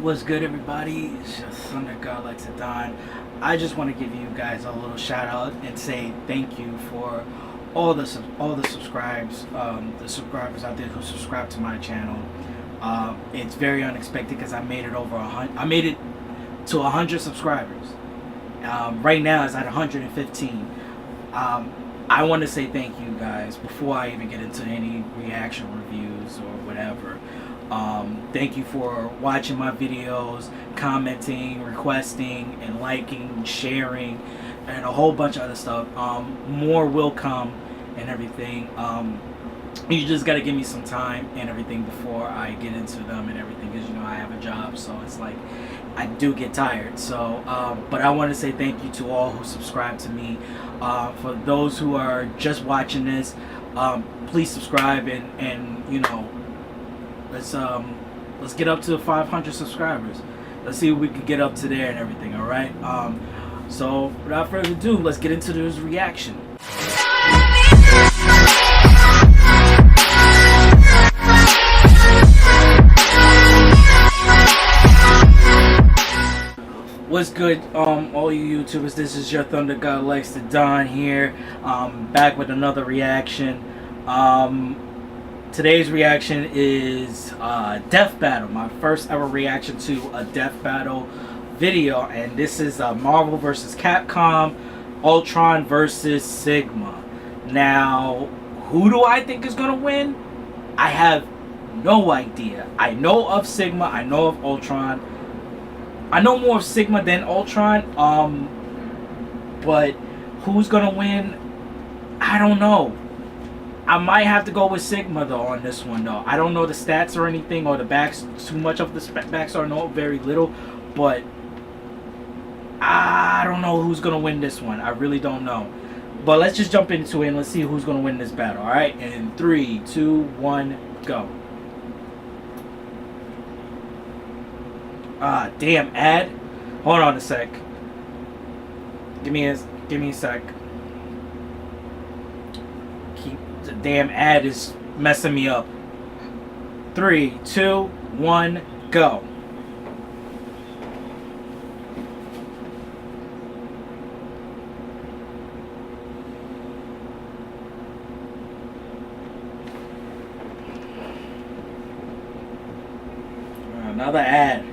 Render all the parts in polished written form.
What's good, everybody? It's just Thunder God Likes to Don. I just want to give you guys a little shout out and say thank you for all the subscribers out there who subscribe to my channel. It's very unexpected because I made it over 100. I made it to 100 subscribers. Right now it's at 115. I want to say thank you guys before I even get into any reaction reviews or whatever. Thank you for watching my videos, commenting, requesting, and liking, sharing, and a whole bunch of other stuff. More will come and everything. You just gotta give me some time and everything before I get into them and everything, because I have a job, so it's like I do get tired. So but I want to say thank you to all who subscribe to me. For those who are just watching this, please subscribe and let's get up to 500 subscribers. Let's see if we can get up to there and everything. All right. So without further ado, let's get into this reaction. What's good, all you YouTubers? This is your Thunder God Likes to Don here. Back with another reaction. Today's reaction is Deathbattle, my first ever reaction to a Deathbattle video, and this is Marvel vs. Capcom, Ultron versus Sigma. Now, who do I think is gonna win? I have no idea. I know of Sigma, I know of Ultron. I know more of Sigma than Ultron, but who's gonna win? I don't know. I might have to go with Sigma though on this one though. I don't know the stats or anything, or the backs, too much of the backs are know very little, but I don't know who's gonna win this one. I really don't know. But let's just jump into it and let's see who's gonna win this battle. All right, in 3, 2, 1, go. Damn ad. Hold on a sec. Give me a sec. The damn ad is messing me up. 3, 2, 1, go. Another ad.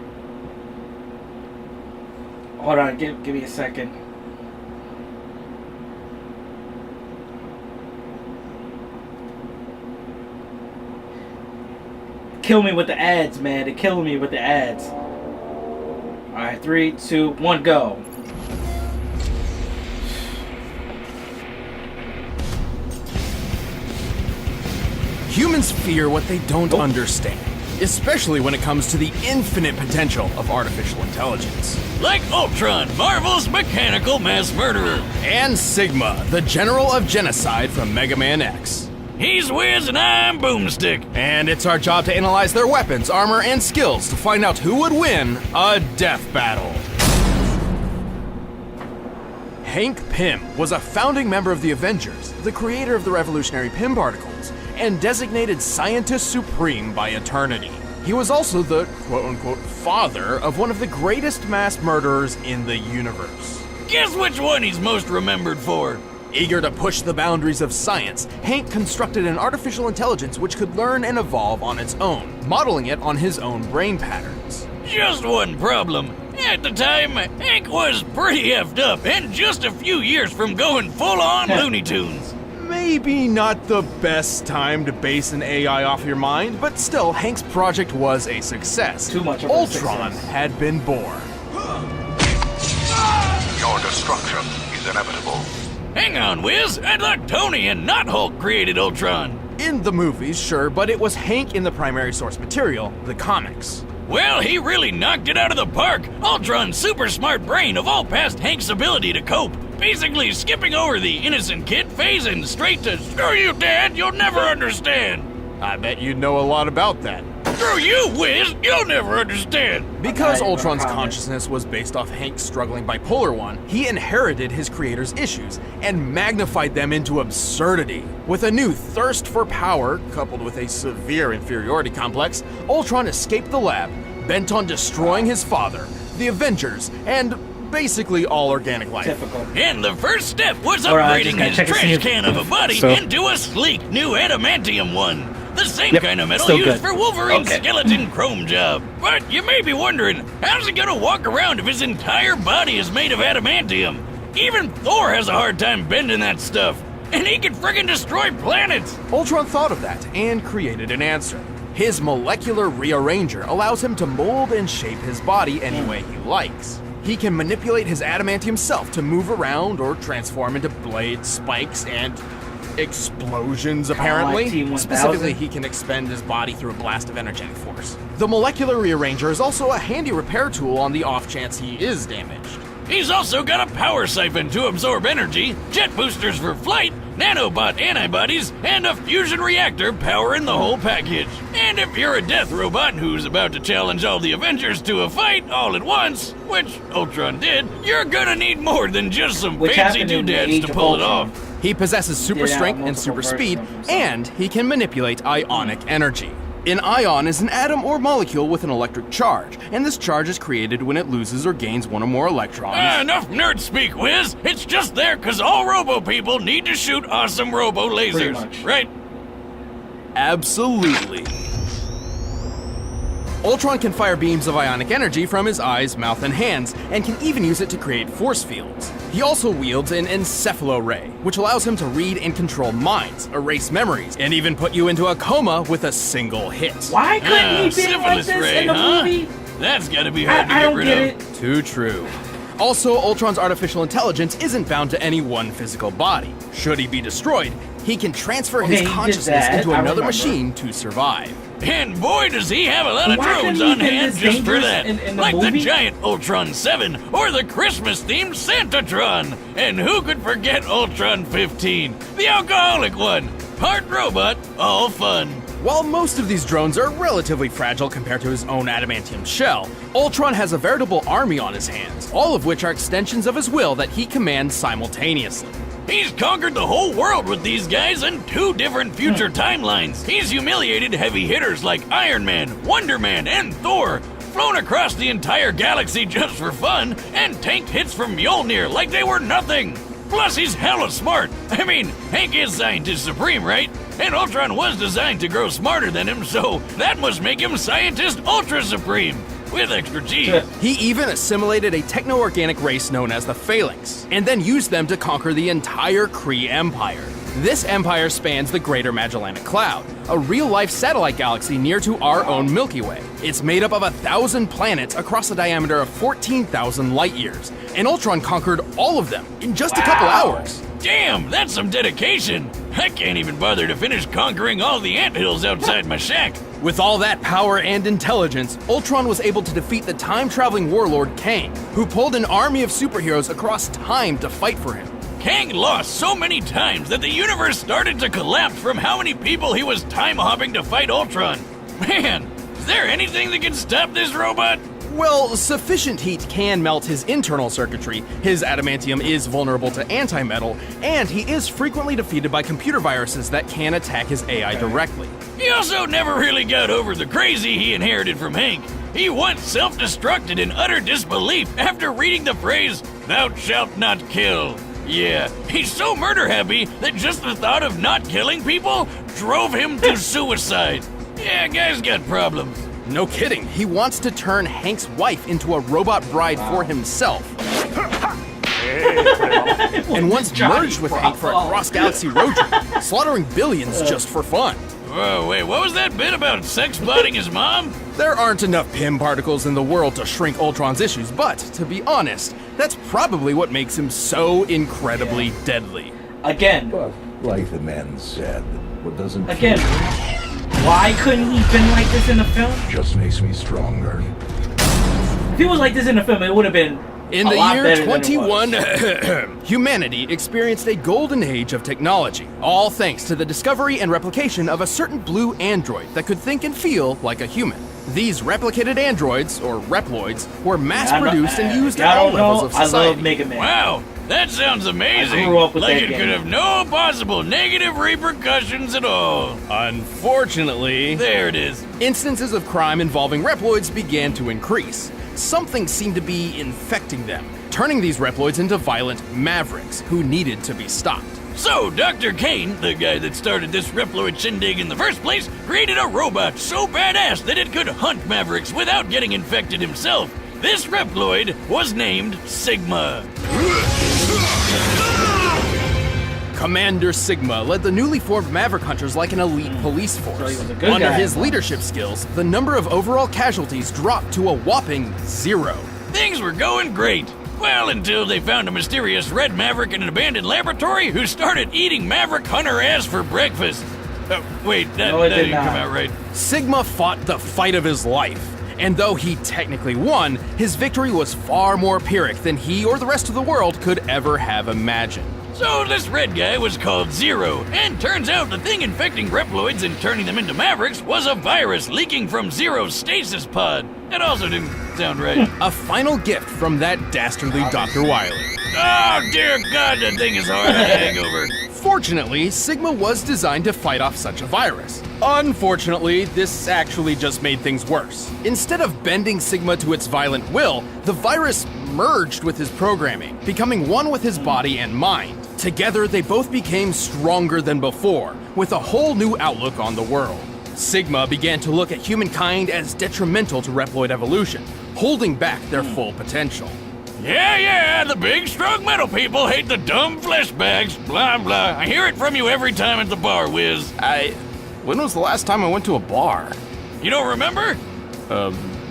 Hold on, give me a second. Kill me with the ads, man. They're killing me with the ads. Alright, 3, 2, 1, go. Humans fear what they don't understand, especially when it comes to the infinite potential of artificial intelligence. Like Ultron, Marvel's mechanical mass murderer. And Sigma, the general of genocide from Mega Man X. He's Wiz and I'm Boomstick. And it's our job to analyze their weapons, armor, and skills to find out who would win a death battle. Hank Pym was a founding member of the Avengers, the creator of the revolutionary Pym particles, and designated Scientist Supreme by Eternity. He was also the quote-unquote father of one of the greatest mass murderers in the universe. Guess which one he's most remembered for? Eager to push the boundaries of science, Hank constructed an artificial intelligence which could learn and evolve on its own, modeling it on his own brain patterns. Just one problem. At the time, Hank was pretty effed up and just a few years from going full-on Looney Tunes. Maybe not the best time to base an AI off your mind, but still, Hank's project was a success. Too much of a Ultron success. had been born. Your destruction is inevitable. Hang on, Wiz. I thought Tony and not Hulk created Ultron. In the movies, sure, but it was Hank in the primary source material, the comics. Well, he really knocked it out of the park. Ultron's super smart brain evolved past Hank's ability to cope, basically skipping over the innocent kid phase and straight to "Screw you, Dad, you'll never understand." I bet you know a lot about that. Screw you, Wiz, you'll never understand. Because Okay, Ultron's comment. consciousness was based off Hank's struggling bipolar one, he inherited his creator's issues and magnified them into absurdity. With a new thirst for power, coupled with a severe inferiority complex, Ultron escaped the lab, bent on destroying his father, the Avengers, and basically all organic life. Typical. And the first step was Alright, upgrading just his gotta check and see trash if- can of a body So- into a sleek new adamantium one. The same Yep, kind of metal still used good. for Wolverine's Okay. skeleton chrome job. But you may be wondering, how's he gonna walk around if his entire body is made of adamantium? Even Thor has a hard time bending that stuff. And he can friggin' destroy planets! Ultron thought of that and created an answer. His molecular rearranger allows him to mold and shape his body any way he likes. He can manipulate his adamantium self to move around or transform into blades, spikes, and explosions, apparently. Kinda like T-1000. Specifically, he can expend his body through a blast of energetic force. The molecular rearranger is also a handy repair tool on the off chance he is damaged. He's also got a power siphon to absorb energy, jet boosters for flight, nanobot antibodies, and a fusion reactor powering the whole package. And if you're a death robot who's about to challenge all the Avengers to a fight all at once, which Ultron did, you're gonna need more than just some Which fancy happened in the doodads Age to of pull it Ultron. off. He possesses super Yeah, strength and multiple super speed, versions of himself. and he can manipulate ionic energy. An ion is an atom or molecule with an electric charge, and this charge is created when it loses or gains one or more electrons. Enough nerd speak, Wiz. It's just there because all robo people need to shoot awesome robo Pretty lasers, much. right? Absolutely. Ultron can fire beams of ionic energy from his eyes, mouth, and hands, and can even use it to create force fields. He also wields an encephalo-ray, which allows him to read and control minds, erase memories, and even put you into a coma with a single hit. Why couldn't he be like syphilis this ray, in the huh? movie? That's gotta be hard to I get don't rid get of. it. Too true. Also, Ultron's artificial intelligence isn't bound to any one physical body. Should he be destroyed, he can transfer Okay, his he did consciousness that, into I another remember. machine to survive. And boy, does he have a lot of Why drones couldn't he on been hand this just for dangerous that. in the Like the movie? giant Ultron 7 or the Christmas-themed Santatron. And who could forget Ultron 15, the alcoholic one? Part robot, all fun. While most of these drones are relatively fragile compared to his own adamantium shell, Ultron has a veritable army on his hands, all of which are extensions of his will that he commands simultaneously. He's conquered the whole world with these guys in 2 different future timelines. He's humiliated heavy hitters like Iron Man, Wonder Man, and Thor, flown across the entire galaxy just for fun, and tanked hits from Mjolnir like they were nothing. Plus, he's hella smart. I mean, Hank is Scientist Supreme, right? And Ultron was designed to grow smarter than him, so that must make him Scientist Ultra Supreme. With extra G. He even assimilated a techno-organic race known as the Phalanx, and then used them to conquer the entire Kree Empire. This empire spans the Greater Magellanic Cloud, a real-life satellite galaxy near to our own Milky Way. It's made up of 1,000 planets across a diameter of 14,000 light-years, and Ultron conquered all of them in just a couple hours. Damn, that's some dedication. I can't even bother to finish conquering all the anthills outside my shack. With all that power and intelligence, Ultron was able to defeat the time-traveling warlord Kang, who pulled an army of superheroes across time to fight for him. Kang lost so many times that the universe started to collapse from how many people he was time-hopping to fight Ultron. Man, is there anything that can stop this robot? Well, sufficient heat can melt his internal circuitry, his adamantium is vulnerable to antimetal, and he is frequently defeated by computer viruses that can attack his AI directly. He also never really got over the crazy he inherited from Hank. He once self-destructed in utter disbelief after reading the phrase, "Thou shalt not kill." Yeah, he's so murder-happy that just the thought of not killing people drove him to suicide. Yeah, guy's got problems. No kidding, he wants to turn Hank's wife into a robot bride for himself. And once merged with Hank for a cross-galaxy road trip, slaughtering billions just for fun. Whoa, wait, what was that bit about sex-botting his mom? There aren't enough Pym particles in the world to shrink Ultron's issues, but to be honest, that's probably what makes him so incredibly deadly. Again, But, like the man said, what doesn't again, kill why couldn't he been like this in the film? just makes me stronger. If he was like this in the film, it would have been In a the lot year better than it was. 21, humanity experienced a golden age of technology, all thanks to the discovery and replication of a certain blue android that could think and feel like a human. These replicated androids, or Reploids, were mass-produced and used at Y'all all don't levels know, of I society. love Mega Man. Wow, That sounds amazing. I grew up with like that it game. could have no possible negative repercussions at all. Unfortunately, There it is. instances of crime involving Reploids began to increase. Something seemed to be infecting them, turning these Reploids into violent mavericks who needed to be stopped. So, Dr. Kane, the guy that started this Reploid shindig in the first place, created a robot so badass that it could hunt mavericks without getting infected himself. This Reploid was named Sigma. Commander Sigma led the newly formed Maverick Hunters like an elite police force. So he was a good Under guy. his leadership skills, the number of overall casualties dropped to a whopping 0. Things were going great. Well, until they found a mysterious red maverick in an abandoned laboratory who started eating Maverick Hunter ass for breakfast. Wait, that No, it did didn't come not. out right. Sigma fought the fight of his life. And though he technically won, his victory was far more Pyrrhic than he or the rest of the world could ever have imagined. So this red guy was called Zero, and turns out the thing infecting Reploids and turning them into Mavericks was a virus leaking from Zero's stasis pod. That also didn't sound right. A final gift from that dastardly Dr. Wily. Oh dear God, that thing is hard on a hangover. Fortunately, Sigma was designed to fight off such a virus. Unfortunately, this actually just made things worse. Instead of bending Sigma to its violent will, the virus merged with his programming, becoming one with his body and mind. Together, they both became stronger than before, with a whole new outlook on the world. Sigma began to look at humankind as detrimental to Reploid evolution, holding back their full potential. Yeah, the big strong metal people hate the dumb flesh bags, blah blah. I hear it from you every time at the bar, Wiz. When was the last time I went to a bar? You don't remember?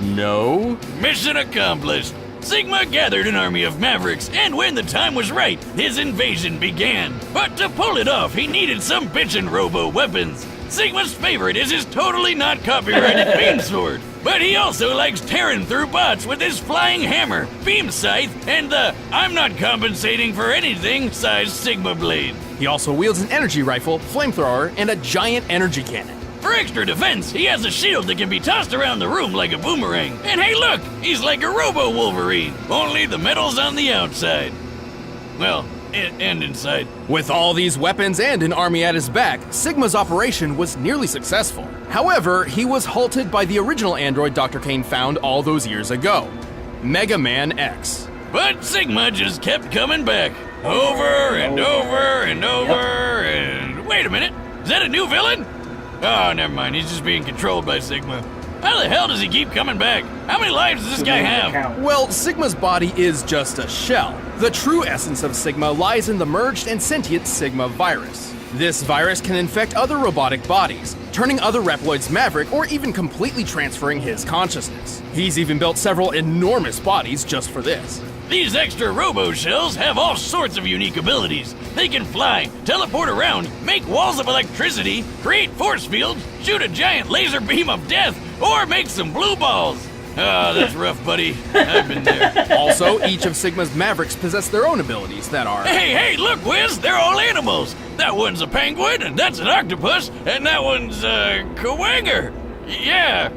No. Mission accomplished. Sigma gathered an army of mavericks, and when the time was right, his invasion began. But to pull it off, he needed some bitchin' robo weapons. Sigma's favorite is his totally not copyrighted beam sword, but he also likes tearing through bots with his flying hammer, beam scythe, and the I'm not compensating for anything size Sigma blade. He also wields an energy rifle, flamethrower, and a giant energy cannon. For extra defense, he has a shield that can be tossed around the room like a boomerang. And hey look, he's like a robo-Wolverine, only the metal's on the outside. Well, and inside. With all these weapons and an army at his back, Sigma's operation was nearly successful. However, he was halted by the original android Dr. Kane found all those years ago, Mega Man X. But Sigma just kept coming back. Over and over and over and... Wait a minute, is that a new villain? Oh, never mind, he's just being controlled by Sigma. How the hell does he keep coming back? How many lives does this guy have? Well, Sigma's body is just a shell. The true essence of Sigma lies in the merged and sentient Sigma virus. This virus can infect other robotic bodies, turning other Reploids maverick or even completely transferring his consciousness. He's even built several enormous bodies just for this. These extra robo-shells have all sorts of unique abilities. They can fly, teleport around, make walls of electricity, create force fields, shoot a giant laser beam of death, or make some blue balls. Oh, that's rough, buddy. I've been there. Also, each of Sigma's mavericks possess their own abilities that are... Hey, look, Wiz, they're all animals. That one's a penguin, and that's an octopus, and that one's a Kawanger. Yeah,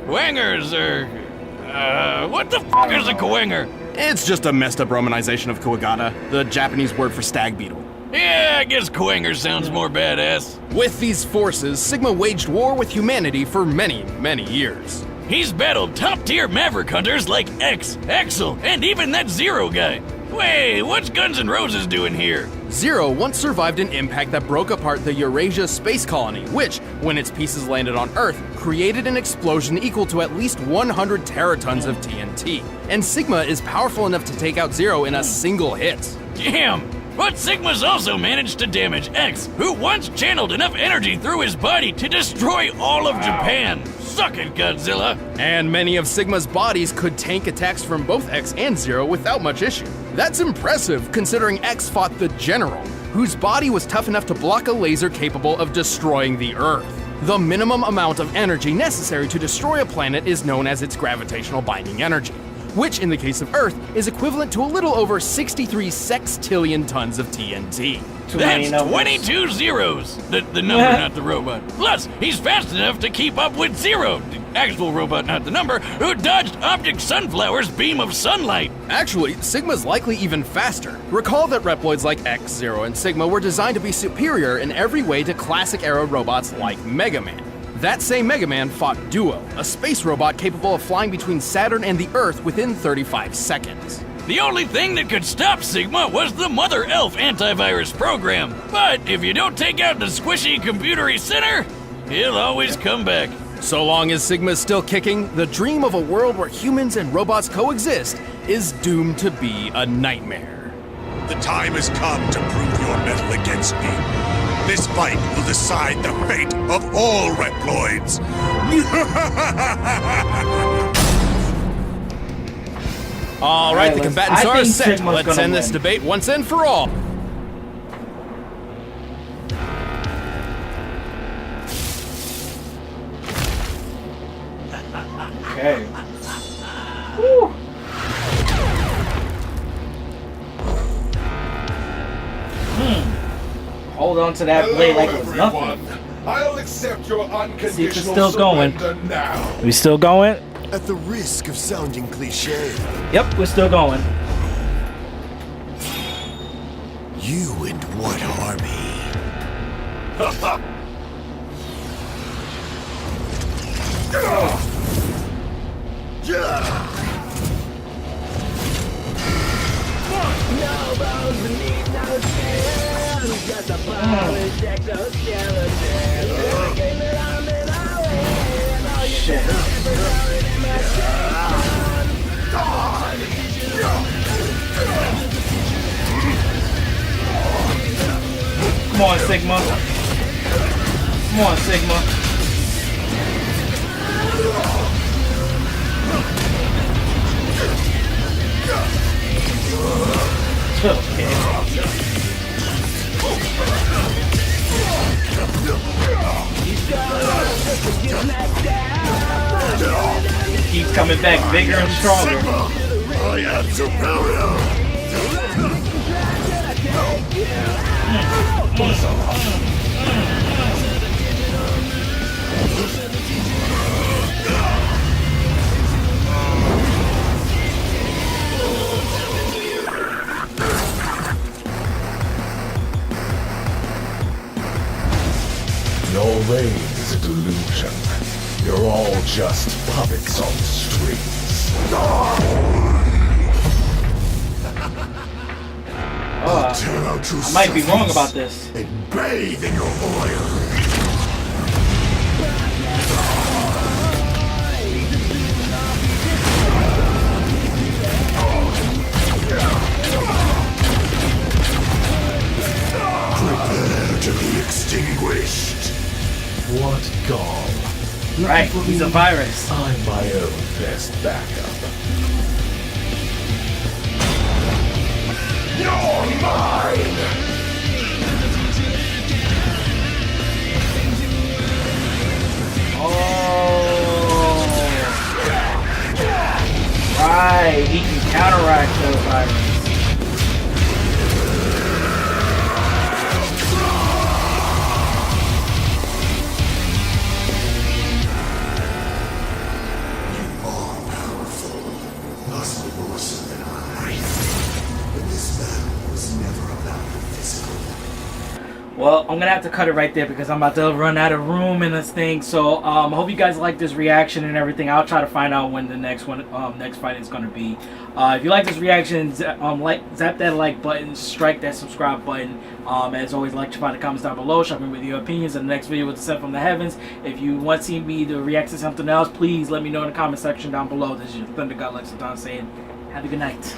Kawangers are... what the f*** is a Kawanger? It's just a messed up romanization of Kuwagata, the Japanese word for stag beetle. Yeah, I guess Kawanger sounds more badass. With these forces, Sigma waged war with humanity for many, many years. He's battled top-tier Maverick hunters like X, Axel, and even that Zero guy. Wait, what's Guns N' Roses doing here? Zero once survived an impact that broke apart the Eurasia space colony, which, when its pieces landed on Earth, created an explosion equal to at least 100 teratons of TNT. And Sigma is powerful enough to take out Zero in a single hit. Damn! But Sigma's also managed to damage X, who once channeled enough energy through his body to destroy all of Japan. Suck it, Godzilla! And many of Sigma's bodies could tank attacks from both X and Zero without much issue. That's impressive, considering X fought the General, whose body was tough enough to block a laser capable of destroying the Earth. The minimum amount of energy necessary to destroy a planet is known as its gravitational binding energy, which in the case of Earth is equivalent to a little over 63 sextillion tons of TNT. That's 22 zeros! The number, not the robot. Plus, he's fast enough to keep up with Zero. actual robot, not the number, who dodged Optic Sunflower's beam of sunlight. Actually, Sigma's likely even faster. Recall that Reploids like X, Zero, and Sigma were designed to be superior in every way to classic-era robots like Mega Man. That same Mega Man fought Duo, a space robot capable of flying between Saturn and the Earth within 35 seconds. The only thing that could stop Sigma was the Mother Elf antivirus program. But if you don't take out the squishy computery center, he'll always come back. So long as Sigma is still kicking, the dream of a world where humans and robots coexist is doomed to be a nightmare. The time has come to prove your mettle against me. This fight will decide the fate of all Reploids. All right, the let's- combatants I are think set. Sigma's Let's gonna end this win. debate once and for all. Okay. Woo. Hold on to that blade like it was nothing. I'll accept your unconditional See if it's still going. surrender now. We still going? At the risk of sounding cliche, Yep, we're still going. you and what army? Come on, Sigma. Come on, Sigma. Keeps coming back bigger and stronger. I am superior. Your reign is a delusion. You're all just puppets on strings. Tear out your I might be wrong surface about this. and bathe in your oil. Prepare to be extinguished. What gall? Right, he's a virus. I'm my own best backup. You're mine! Oh. Right, he can counteract those viruses. Possibly more so than I. But this battle was never about the physical. Well, I'm gonna have to cut it right there because I'm about to run out of room in this thing. So, I hope you guys like this reaction and everything. I'll try to find out when the next one, next fight is gonna be. If you like this reaction, zap that like button, strike that subscribe button. As always, like to find the comments down below. Show me with your opinions. And the next video was descent from the heavens. If you want to see me to react to something else, please let me know in the comment section down below. This is your Thunder God Lexington saying, have a good night.